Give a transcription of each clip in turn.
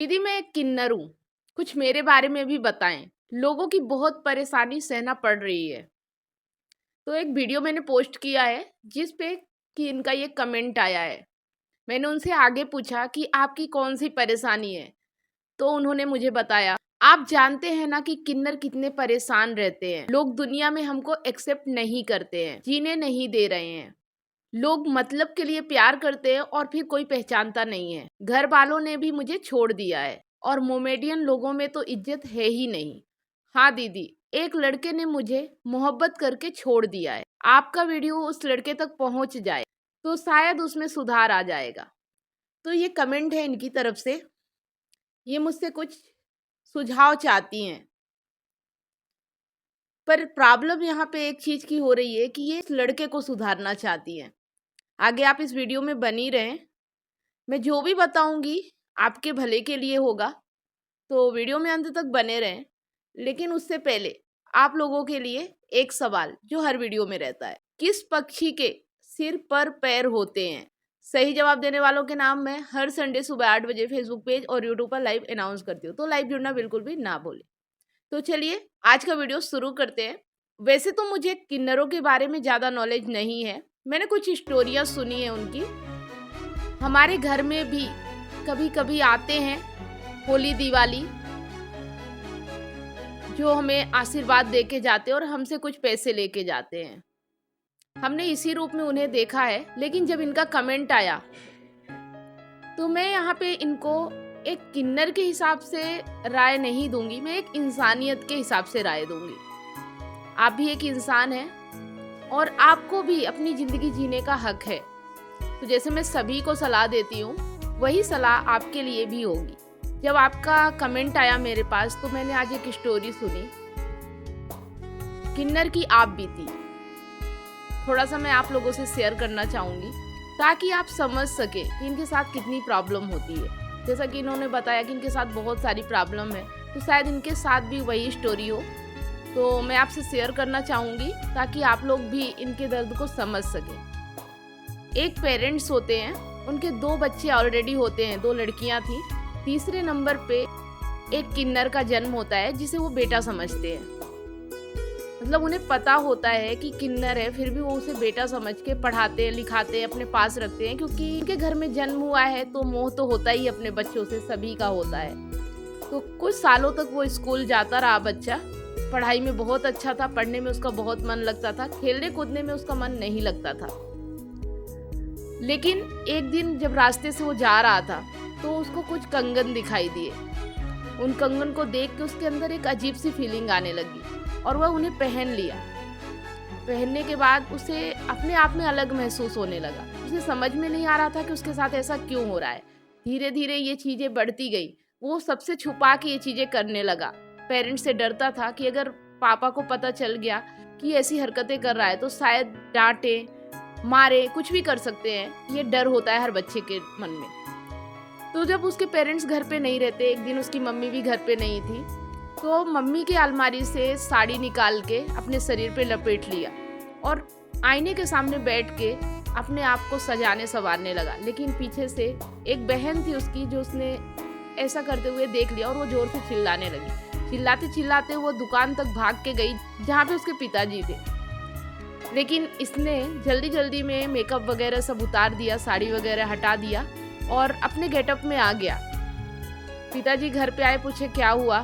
दीदी मैं एक किन्नर हूँ, कुछ मेरे बारे में भी बताएं। लोगों की बहुत परेशानी सहना पड़ रही है। तो एक वीडियो मैंने पोस्ट किया है जिस पे कि इनका ये कमेंट आया है। मैंने उनसे आगे पूछा कि आपकी कौन सी परेशानी है, तो उन्होंने मुझे बताया, आप जानते हैं ना कि किन्नर कितने परेशान रहते हैं। लोग दुनिया में हमको एक्सेप्ट नहीं करते हैं, जीने नहीं दे रहे हैं। लोग मतलब के लिए प्यार करते हैं और फिर कोई पहचानता नहीं है। घर वालों ने भी मुझे छोड़ दिया है और मोमेडियन लोगों में तो इज्जत है ही नहीं। हाँ दीदी, एक लड़के ने मुझे मोहब्बत करके छोड़ दिया है। आपका वीडियो उस लड़के तक पहुंच जाए तो शायद उसमें सुधार आ जाएगा। तो ये कमेंट है इनकी तरफ से। ये मुझसे कुछ सुझाव चाहती हैं, पर प्रॉब्लम यहाँ पे एक चीज की हो रही है कि ये इस लड़के को सुधारना चाहती हैं। आगे आप इस वीडियो में बनी रहें। मैं जो भी बताऊंगी आपके भले के लिए होगा, तो वीडियो में अंत तक बने रहें। लेकिन उससे पहले आप लोगों के लिए एक सवाल जो हर वीडियो में रहता है, किस पक्षी के सिर पर पैर होते हैं? सही जवाब देने वालों के नाम मैं हर संडे सुबह 8 बजे फेसबुक पेज और यूट्यूब पर लाइव अनाउंस करती हूँ, तो लाइव जुड़ना बिल्कुल भी ना भूलें। तो चलिए आज का वीडियो शुरू करते हैं। वैसे तो मुझे किन्नरों के बारे में ज़्यादा नॉलेज नहीं है, मैंने कुछ स्टोरियाँ सुनी है उनकी। हमारे घर में भी कभी कभी आते हैं होली दिवाली, जो हमें आशीर्वाद दे के जाते हैं और हमसे कुछ पैसे लेके जाते हैं। हमने इसी रूप में उन्हें देखा है। लेकिन जब इनका कमेंट आया तो मैं यहाँ पे इनको एक किन्नर के हिसाब से राय नहीं दूंगी, मैं एक इंसानियत के हिसाब से राय दूंगी। आप भी एक इंसान हैं और आपको भी अपनी जिंदगी जीने का हक है। तो जैसे मैं सभी को सलाह देती हूँ, वही सलाह आपके लिए भी होगी। जब आपका कमेंट आया मेरे पास तो मैंने आज एक स्टोरी सुनी, किन्नर की आप बीती। थोड़ा सा मैं आप लोगों से शेयर करना चाहूँगी ताकि आप समझ सके कि इनके साथ कितनी प्रॉब्लम होती है। जैसा कि इन्होंने बताया कि इनके साथ बहुत सारी प्रॉब्लम है, तो शायद इनके साथ भी वही स्टोरी हो। तो मैं आपसे शेयर करना चाहूँगी ताकि आप लोग भी इनके दर्द को समझ सकें। एक पेरेंट्स होते हैं, उनके 2 बच्चे ऑलरेडी होते हैं, 2 लड़कियां थी। तीसरे नंबर पे एक किन्नर का जन्म होता है जिसे वो बेटा समझते हैं। मतलब उन्हें पता होता है कि किन्नर है, फिर भी वो उसे बेटा समझ के पढ़ाते हैं, लिखाते हैं, अपने पास रखते हैं, क्योंकि उनके घर में जन्म हुआ है तो मोह तो होता ही अपने बच्चों से, सभी का होता है। तो कुछ सालों तक वो स्कूल जाता रहा बच्चा। पढ़ाई में बहुत अच्छा था, पढ़ने में उसका बहुत मन लगता था, खेलने कूदने में उसका मन नहीं लगता था। लेकिन एक दिन जब रास्ते से वो जा रहा था तो उसको कुछ कंगन दिखाई दिए। उन कंगन को देख के उसके अंदर एक अजीब सी फीलिंग आने लगी और वह उन्हें पहन लिया। पहनने के बाद उसे अपने आप में अलग महसूस होने लगा। उसे समझ में नहीं आ रहा था कि उसके साथ ऐसा क्यों हो रहा है। धीरे धीरे ये चीजें बढ़ती गई। वो सबसे छुपा के ये चीजें करने लगा। पेरेंट्स से डरता था कि अगर पापा को पता चल गया कि ऐसी हरकतें कर रहा है तो शायद डांटे, मारे, कुछ भी कर सकते हैं। ये डर होता है हर बच्चे के मन में। तो जब उसके पेरेंट्स घर पे नहीं रहते, एक दिन उसकी मम्मी भी घर पे नहीं थी, तो मम्मी की अलमारी से साड़ी निकाल के अपने शरीर पे लपेट लिया और आईने के सामने बैठ के अपने आप को सजाने संवारने लगा। लेकिन पीछे से एक बहन थी उसकी, जो उसने ऐसा करते हुए देख लिया और वो जोर से चिल्लाने लगी। चिल्लाते चिल्लाते वो दुकान तक भाग के गई जहाँ पे उसके पिताजी थे। लेकिन इसने जल्दी जल्दी में मेकअप वगैरह सब उतार दिया, साड़ी वगैरह हटा दिया और अपने गेटअप में आ गया। पिताजी घर पे आए, पूछे क्या हुआ,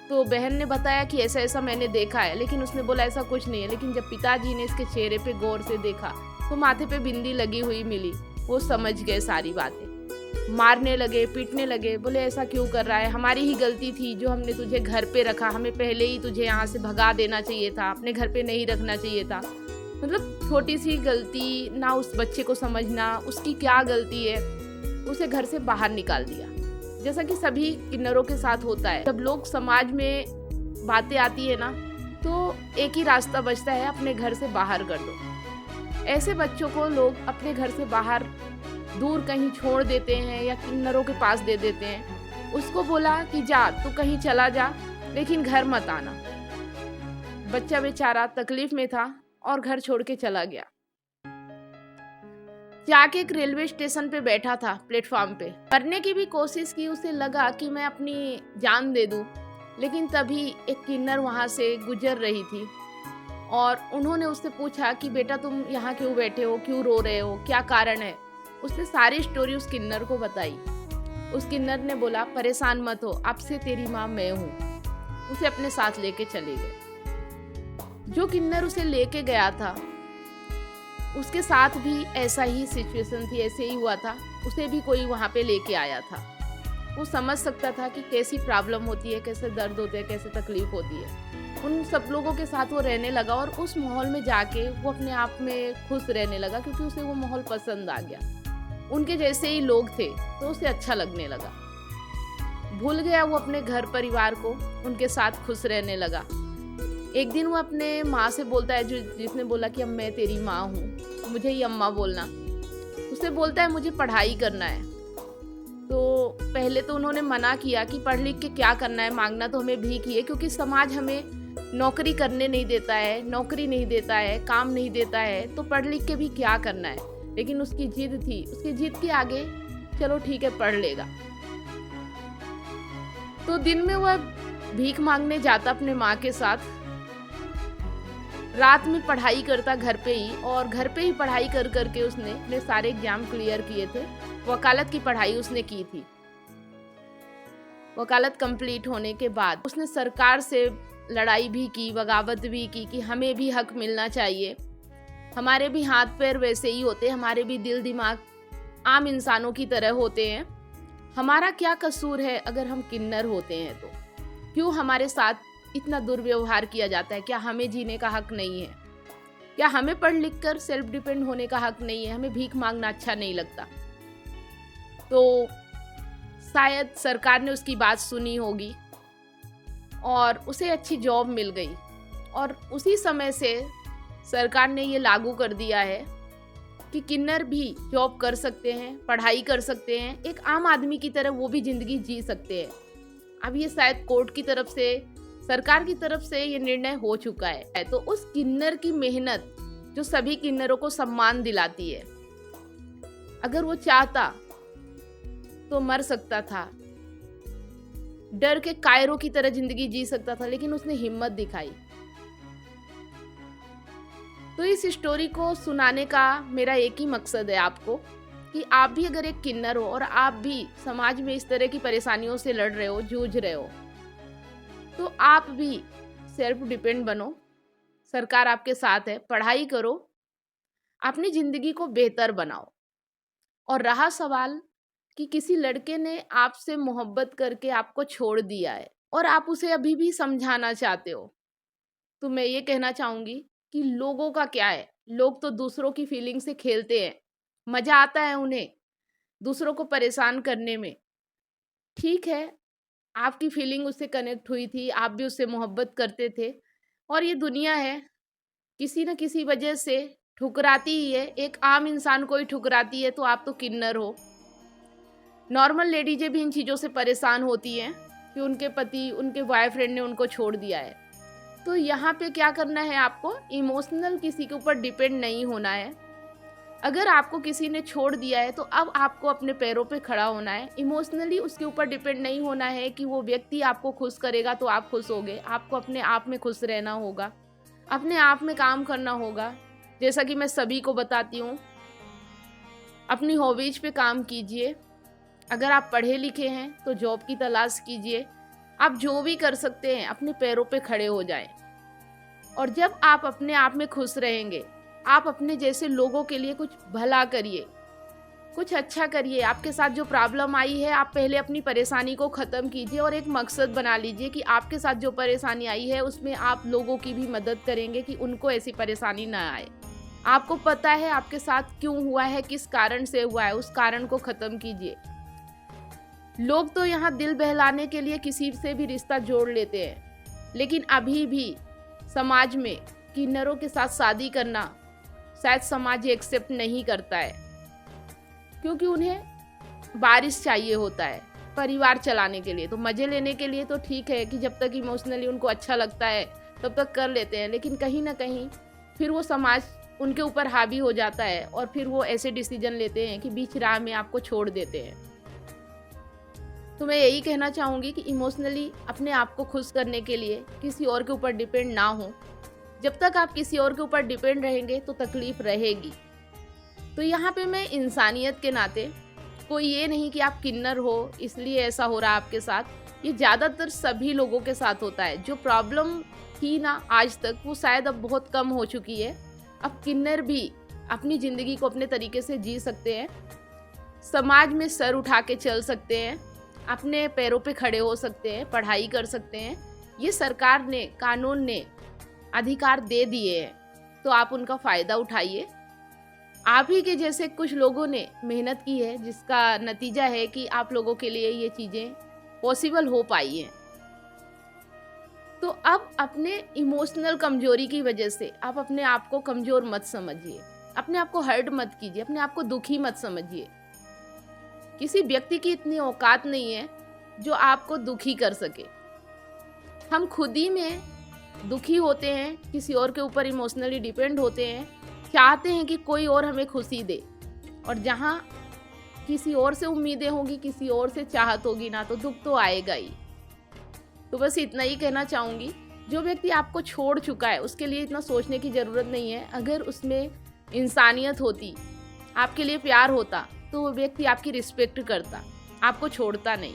तो बहन ने बताया कि ऐसा ऐसा मैंने देखा है। लेकिन उसने बोला ऐसा कुछ नहीं है। लेकिन जब पिताजी ने इसके चेहरे पे गौर से देखा तो माथे पे बिंदी लगी हुई मिली। वो समझ गए सारी बातें, मारने लगे, पीटने लगे। बोले ऐसा क्यों कर रहा है, हमारी ही गलती थी जो हमने तुझे घर पे रखा, हमें पहले ही तुझे यहाँ से भगा देना चाहिए था, अपने घर पे नहीं रखना चाहिए था। मतलब छोटी सी गलती ना, उस बच्चे को समझना उसकी क्या गलती है, उसे घर से बाहर निकाल दिया। जैसा कि सभी किन्नरों के साथ होता है, जब लोग समाज में बातें आती है ना, तो एक ही रास्ता बचता है, अपने घर से बाहर कर दो। ऐसे बच्चों को लोग अपने घर से बाहर दूर कहीं छोड़ देते हैं या किन्नरों के पास दे देते हैं। उसको बोला कि जा, तू कहीं चला जा, लेकिन घर मत आना। बच्चा बेचारा तकलीफ में था और घर छोड़ के चला गया। जाके एक रेलवे स्टेशन पे बैठा था प्लेटफॉर्म पे, मरने की भी कोशिश की। उसे लगा कि मैं अपनी जान दे दूं, लेकिन तभी एक किन्नर वहाँ से गुजर रही थी और उन्होंने उससे पूछा कि बेटा तुम यहाँ क्यों बैठे हो, क्यों रो रहे हो, क्या कारण है। उसने सारी स्टोरी उस किन्नर को बताई। उस किन्नर ने बोला परेशान मत हो, अब से तेरी माँ मैं हूँ। उसे अपने साथ लेके चले गए। जो किन्नर उसे लेके गया था उसके साथ भी ऐसा ही सिचुएशन थी, ऐसे ही हुआ था। उसे भी कोई वहाँ पे लेके आया था। वो समझ सकता था कि कैसी प्रॉब्लम होती है, कैसे दर्द होते हैं, कैसे तकलीफ होती है। उन सब लोगों के साथ वो रहने लगा और उस माहौल में जाके वो अपने आप में खुश रहने लगा, क्योंकि उसे वो माहौल पसंद आ गया। उनके जैसे ही लोग थे तो उसे अच्छा लगने लगा। भूल गया वो अपने घर परिवार को, उनके साथ खुश रहने लगा। एक दिन वो अपने माँ से बोलता है, जिसने बोला कि अब मैं तेरी माँ हूँ, मुझे ही अम्मा बोलना। उसे बोलता है मुझे पढ़ाई करना है। तो पहले तो उन्होंने मना किया कि पढ़ लिख के क्या करना है, मांगना तो हमें भीख ही है, क्योंकि समाज हमें नौकरी करने नहीं देता है, नौकरी नहीं देता है, काम नहीं देता है, तो पढ़ लिख के भी क्या करना है। लेकिन उसकी जिद थी, उसकी जिद के आगे चलो ठीक है पढ़ लेगा। तो दिन में वह भीख मांगने जाता अपने माँ के साथ, रात में पढ़ाई करता घर पे ही, और घर पे ही पढ़ाई कर करके उसने अपने सारे एग्जाम क्लियर किए थे। वकालत की पढ़ाई उसने की थी। वकालत कंप्लीट होने के बाद उसने सरकार से लड़ाई भी की, बगावत भी की कि हमें भी हक मिलना चाहिए, हमारे भी हाथ पैर वैसे ही होते हैं, हमारे भी दिल दिमाग आम इंसानों की तरह होते हैं, हमारा क्या कसूर है अगर हम किन्नर होते हैं तो क्यों हमारे साथ इतना दुर्व्यवहार किया जाता है। क्या हमें जीने का हक नहीं है? क्या हमें पढ़ लिख कर सेल्फ डिपेंड होने का हक नहीं है? हमें भीख मांगना अच्छा नहीं लगता? तो शायद सरकार ने उसकी बात सुनी होगी और उसे अच्छी जॉब मिल गई, और उसी समय से सरकार ने ये लागू कर दिया है कि किन्नर भी जॉब कर सकते हैं, पढ़ाई कर सकते हैं, एक आम आदमी की तरह वो भी जिंदगी जी सकते हैं। अब ये शायद कोर्ट की तरफ से, सरकार की तरफ से ये निर्णय हो चुका है। तो उस किन्नर की मेहनत जो सभी किन्नरों को सम्मान दिलाती है, अगर वो चाहता तो मर सकता था, डर के कायरों की तरह जिंदगी जी सकता था, लेकिन उसने हिम्मत दिखाई। तो इस स्टोरी को सुनाने का मेरा एक ही मकसद है आपको, कि आप भी अगर एक किन्नर हो और आप भी समाज में इस तरह की परेशानियों से लड़ रहे हो, जूझ रहे हो, तो आप भी सेल्फ डिपेंड बनो। सरकार आपके साथ है, पढ़ाई करो, अपनी जिंदगी को बेहतर बनाओ। और रहा सवाल कि किसी लड़के ने आपसे मोहब्बत करके आपको छोड़ दिया है और आप उसे अभी भी समझाना चाहते हो, तो मैं ये कहना चाहूंगी कि लोगों का क्या है, लोग तो दूसरों की फीलिंग से खेलते हैं, मजा आता है उन्हें दूसरों को परेशान करने में। ठीक है, आपकी फीलिंग उससे कनेक्ट हुई थी, आप भी उससे मोहब्बत करते थे, और ये दुनिया है किसी न किसी वजह से ठुकराती ही है, एक आम इंसान को ही ठुकराती है। तो आप तो किन्नर हो। नॉर्मल लेडीजें भी इन चीज़ों से परेशान होती हैं कि उनके पति, उनके बॉयफ्रेंड ने उनको छोड़ दिया है। तो यहाँ पे क्या करना है, आपको इमोशनल किसी के ऊपर डिपेंड नहीं होना है। अगर आपको किसी ने छोड़ दिया है तो अब आपको अपने पैरों पे खड़ा होना है। इमोशनली उसके ऊपर डिपेंड नहीं होना है कि वो व्यक्ति आपको खुश करेगा तो आप खुश होगे। आपको अपने आप में खुश रहना होगा, अपने आप में काम करना होगा। जैसा कि मैं सभी को बताती हूँ, अपनी हॉबीज पे काम कीजिए। अगर आप पढ़े लिखे हैं तो जॉब की तलाश कीजिए। आप जो भी कर सकते हैं अपने पैरों पे खड़े हो जाएं। और जब आप अपने आप में खुश रहेंगे, आप अपने जैसे लोगों के लिए कुछ भला करिए, कुछ अच्छा करिए। आपके साथ जो प्रॉब्लम आई है, आप पहले अपनी परेशानी को ख़त्म कीजिए और एक मकसद बना लीजिए कि आपके साथ जो परेशानी आई है उसमें आप लोगों की भी मदद करेंगे कि उनको ऐसी परेशानी ना आए। आपको पता है आपके साथ क्यों हुआ है, किस कारण से हुआ है, उस कारण को ख़त्म कीजिए। लोग तो यहाँ दिल बहलाने के लिए किसी से भी रिश्ता जोड़ लेते हैं, लेकिन अभी भी समाज में किन्नरों के साथ शादी करना शायद समाज एक्सेप्ट नहीं करता है, क्योंकि उन्हें बारिश चाहिए होता है परिवार चलाने के लिए। तो मज़े लेने के लिए तो ठीक है कि जब तक इमोशनली उनको अच्छा लगता है तब तक कर लेते हैं, लेकिन कहीं ना कहीं फिर वो समाज उनके ऊपर हावी हो जाता है और फिर वो ऐसे डिसीजन लेते हैं कि बीच राह में आपको छोड़ देते हैं। तो मैं यही कहना चाहूँगी कि इमोशनली अपने आप को खुश करने के लिए किसी और के ऊपर डिपेंड ना हो। जब तक आप किसी और के ऊपर डिपेंड रहेंगे तो तकलीफ रहेगी। तो यहाँ पे मैं इंसानियत के नाते, कोई ये नहीं कि आप किन्नर हो इसलिए ऐसा हो रहा है आपके साथ, ये ज़्यादातर सभी लोगों के साथ होता है। जो प्रॉब्लम थी ना आज तक, वो शायद अब बहुत कम हो चुकी है। अब किन्नर भी अपनी ज़िंदगी को अपने तरीके से जी सकते हैं, समाज में सर उठा के चल सकते हैं, अपने पैरों पे खड़े हो सकते हैं, पढ़ाई कर सकते हैं। ये सरकार ने, कानून ने अधिकार दे दिए हैं, तो आप उनका फ़ायदा उठाइए। आप ही के जैसे कुछ लोगों ने मेहनत की है, जिसका नतीजा है कि आप लोगों के लिए ये चीज़ें पॉसिबल हो पाई हैं। तो अब अपने इमोशनल कमजोरी की वजह से आप अपने आप को कमज़ोर मत समझिए, अपने आप को हर्ट मत कीजिए, अपने आप को दुखी मत समझिए। किसी व्यक्ति की इतनी औकात नहीं है जो आपको दुखी कर सके। हम खुद ही में दुखी होते हैं, किसी और के ऊपर इमोशनली डिपेंड होते हैं, चाहते हैं कि कोई और हमें खुशी दे, और जहाँ किसी और से उम्मीदें होंगी, किसी और से चाहत होगी ना, तो दुख तो आएगा ही। तो बस इतना ही कहना चाहूँगी। जो व्यक्ति आपको छोड़ चुका है उसके लिए इतना सोचने की ज़रूरत नहीं है। अगर उसमें इंसानियत होती, आपके लिए प्यार होता, तो वो व्यक्ति आपकी रिस्पेक्ट करता, आपको छोड़ता नहीं।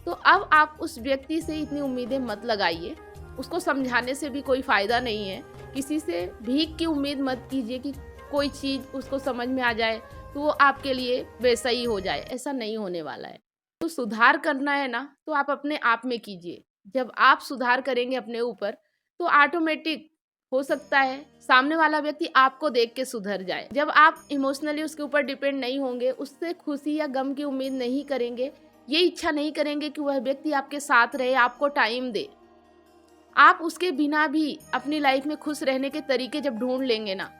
तो अब आप उस व्यक्ति से इतनी उम्मीदें मत लगाइए। उसको समझाने से भी कोई फ़ायदा नहीं है। किसी से भीख की उम्मीद मत कीजिए कि कोई चीज़ उसको समझ में आ जाए तो वो आपके लिए वैसा ही हो जाए। ऐसा नहीं होने वाला है। तो सुधार करना है ना, तो आप अपने आप में कीजिए। जब आप सुधार करेंगे अपने ऊपर, तो ऑटोमेटिक हो सकता है सामने वाला व्यक्ति आपको देख के सुधर जाए। जब आप इमोशनली उसके ऊपर डिपेंड नहीं होंगे, उससे खुशी या गम की उम्मीद नहीं करेंगे, ये इच्छा नहीं करेंगे कि वह व्यक्ति आपके साथ रहे, आपको टाइम दे, आप उसके बिना भी अपनी लाइफ में खुश रहने के तरीके जब ढूंढ लेंगे ना,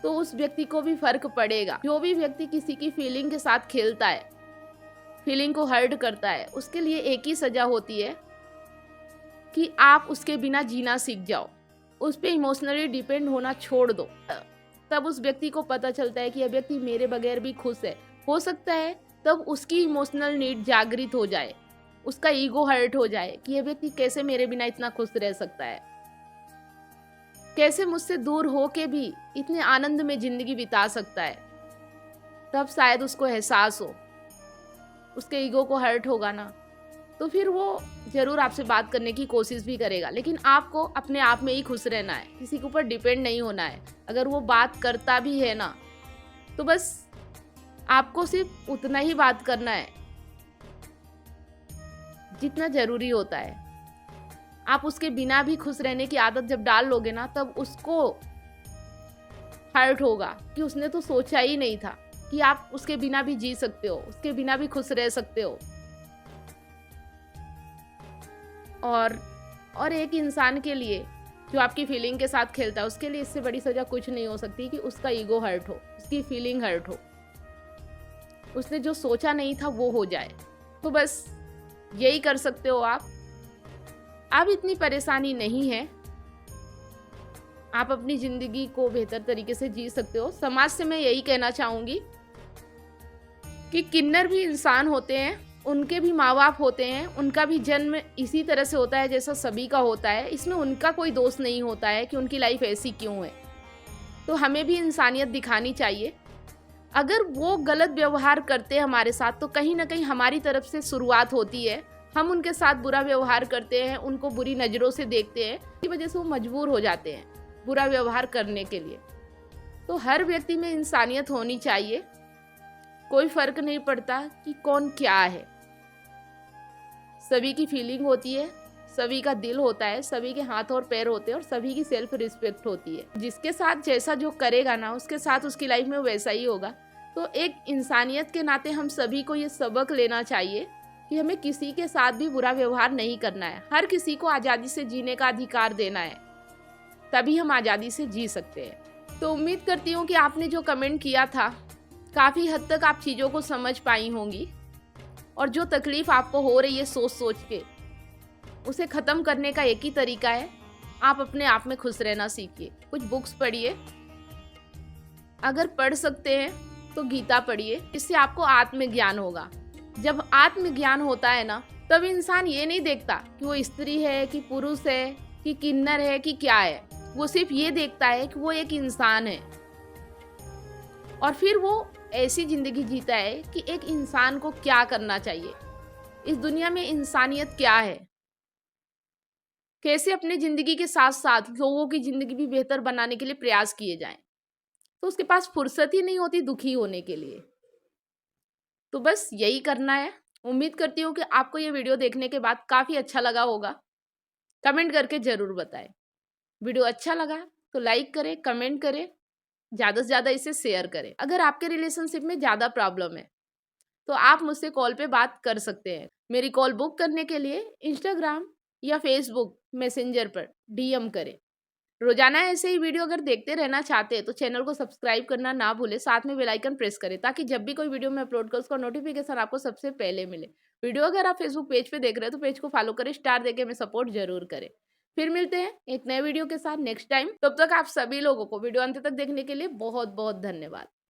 तो उस व्यक्ति को भी फर्क पड़ेगा। जो भी व्यक्ति किसी की फीलिंग के साथ खेलता है, फीलिंग को हर्ट करता है, उसके लिए एक ही सजा होती है कि आप उसके बिना जीना सीख जाओ, उस पर इमोशनली डिपेंड होना छोड़ दो। तब उस व्यक्ति को पता चलता है कि यह व्यक्ति मेरे बगैर भी खुश है। हो सकता है तब उसकी इमोशनल नीड जागृत हो जाए, उसका ईगो हर्ट हो जाए कि यह व्यक्ति कैसे मेरे बिना इतना खुश रह सकता है, कैसे मुझसे दूर होके भी इतने आनंद में जिंदगी बिता सकता है। तब शायद उसको एहसास हो, उसके ईगो को हर्ट होगा ना, तो फिर वो ज़रूर आपसे बात करने की कोशिश भी करेगा। लेकिन आपको अपने आप में ही खुश रहना है, किसी के ऊपर डिपेंड नहीं होना है। अगर वो बात करता भी है ना, तो बस आपको सिर्फ उतना ही बात करना है जितना ज़रूरी होता है। आप उसके बिना भी खुश रहने की आदत जब डाल लोगे ना, तब उसको हर्ट होगा कि उसने तो सोचा ही नहीं था कि आप उसके बिना भी जी सकते हो, उसके बिना भी खुश रह सकते हो। और एक इंसान के लिए जो आपकी फीलिंग के साथ खेलता है, उसके लिए इससे बड़ी सज़ा कुछ नहीं हो सकती कि उसका ईगो हर्ट हो, उसकी फीलिंग हर्ट हो, उसने जो सोचा नहीं था वो हो जाए। तो बस यही कर सकते हो आप। अब इतनी परेशानी नहीं है, आप अपनी ज़िंदगी को बेहतर तरीके से जी सकते हो। समाज से मैं यही कहना चाहूँगी कि किन्नर भी इंसान होते हैं, उनके भी माँ बाप होते हैं, उनका भी जन्म इसी तरह से होता है जैसा सभी का होता है। इसमें उनका कोई दोष नहीं होता है कि उनकी लाइफ ऐसी क्यों है। तो हमें भी इंसानियत दिखानी चाहिए। अगर वो गलत व्यवहार करते हैं हमारे साथ, तो कहीं ना कहीं हमारी तरफ से शुरुआत होती है। हम उनके साथ बुरा व्यवहार करते हैं, उनको बुरी नज़रों से देखते हैं, इसकी वजह से वो मजबूर हो जाते हैं बुरा व्यवहार करने के लिए। तो हर व्यक्ति में इंसानियत होनी चाहिए। कोई फ़र्क नहीं पड़ता कि कौन क्या है, सभी की फीलिंग होती है, सभी का दिल होता है, सभी के हाथ और पैर होते हैं, और सभी की सेल्फ रिस्पेक्ट होती है। जिसके साथ जैसा जो करेगा ना, उसके साथ उसकी लाइफ में वैसा ही होगा। तो एक इंसानियत के नाते हम सभी को ये सबक लेना चाहिए कि हमें किसी के साथ भी बुरा व्यवहार नहीं करना है। हर किसी को आज़ादी से जीने का अधिकार देना है, तभी हम आज़ादी से जी सकते हैं। तो उम्मीद करती हूँ कि आपने जो कमेंट किया था, काफ़ी हद तक आप चीज़ों को समझ पाई होंगी, और जो तकलीफ़ आपको हो रही है सोच सोच के, उसे ख़त्म करने का एक ही तरीका है, आप अपने आप में खुश रहना सीखिए। कुछ बुक्स पढ़िए, अगर पढ़ सकते हैं तो गीता पढ़िए, इससे आपको आत्मज्ञान होगा। जब आत्मज्ञान होता है ना, तब इंसान ये नहीं देखता कि वो स्त्री है कि पुरुष है कि किन्नर है कि क्या है, वो सिर्फ ये देखता है कि वो एक इंसान है। और फिर वो ऐसी जिंदगी जीता है कि एक इंसान को क्या करना चाहिए, इस दुनिया में इंसानियत क्या है, कैसे अपने जिंदगी के साथ साथ लोगों की जिंदगी भी बेहतर बनाने के लिए प्रयास किए जाएं। तो उसके पास फुर्सत ही नहीं होती दुखी होने के लिए। तो बस यही करना है। उम्मीद करती हूँ कि आपको ये वीडियो देखने के बाद काफ़ी अच्छा लगा होगा। कमेंट करके ज़रूर बताएं। वीडियो अच्छा लगा तो लाइक करें, कमेंट करें, ज़्यादा से ज़्यादा इसे शेयर करें। अगर आपके रिलेशनशिप में ज़्यादा प्रॉब्लम है तो आप मुझसे कॉल पे बात कर सकते हैं। मेरी कॉल बुक करने के लिए इंस्टाग्राम या फेसबुक मैसेंजर पर DM करें। रोजाना ऐसे ही वीडियो अगर देखते रहना चाहते हैं तो चैनल को सब्सक्राइब करना ना भूलें, साथ में बेल आइकन प्रेस करें ताकि जब भी कोई वीडियो मैं अपलोड करूँ उसका नोटिफिकेशन आपको सबसे पहले मिले। वीडियो अगर आप फेसबुक पेज पे देख रहे हैं तो पेज को फॉलो करें, स्टार देके हमें सपोर्ट जरूर करें। फिर मिलते हैं एक नए वीडियो के साथ नेक्स्ट टाइम। तब तक आप सभी लोगों को वीडियो अंत तक देखने के लिए बहुत बहुत धन्यवाद।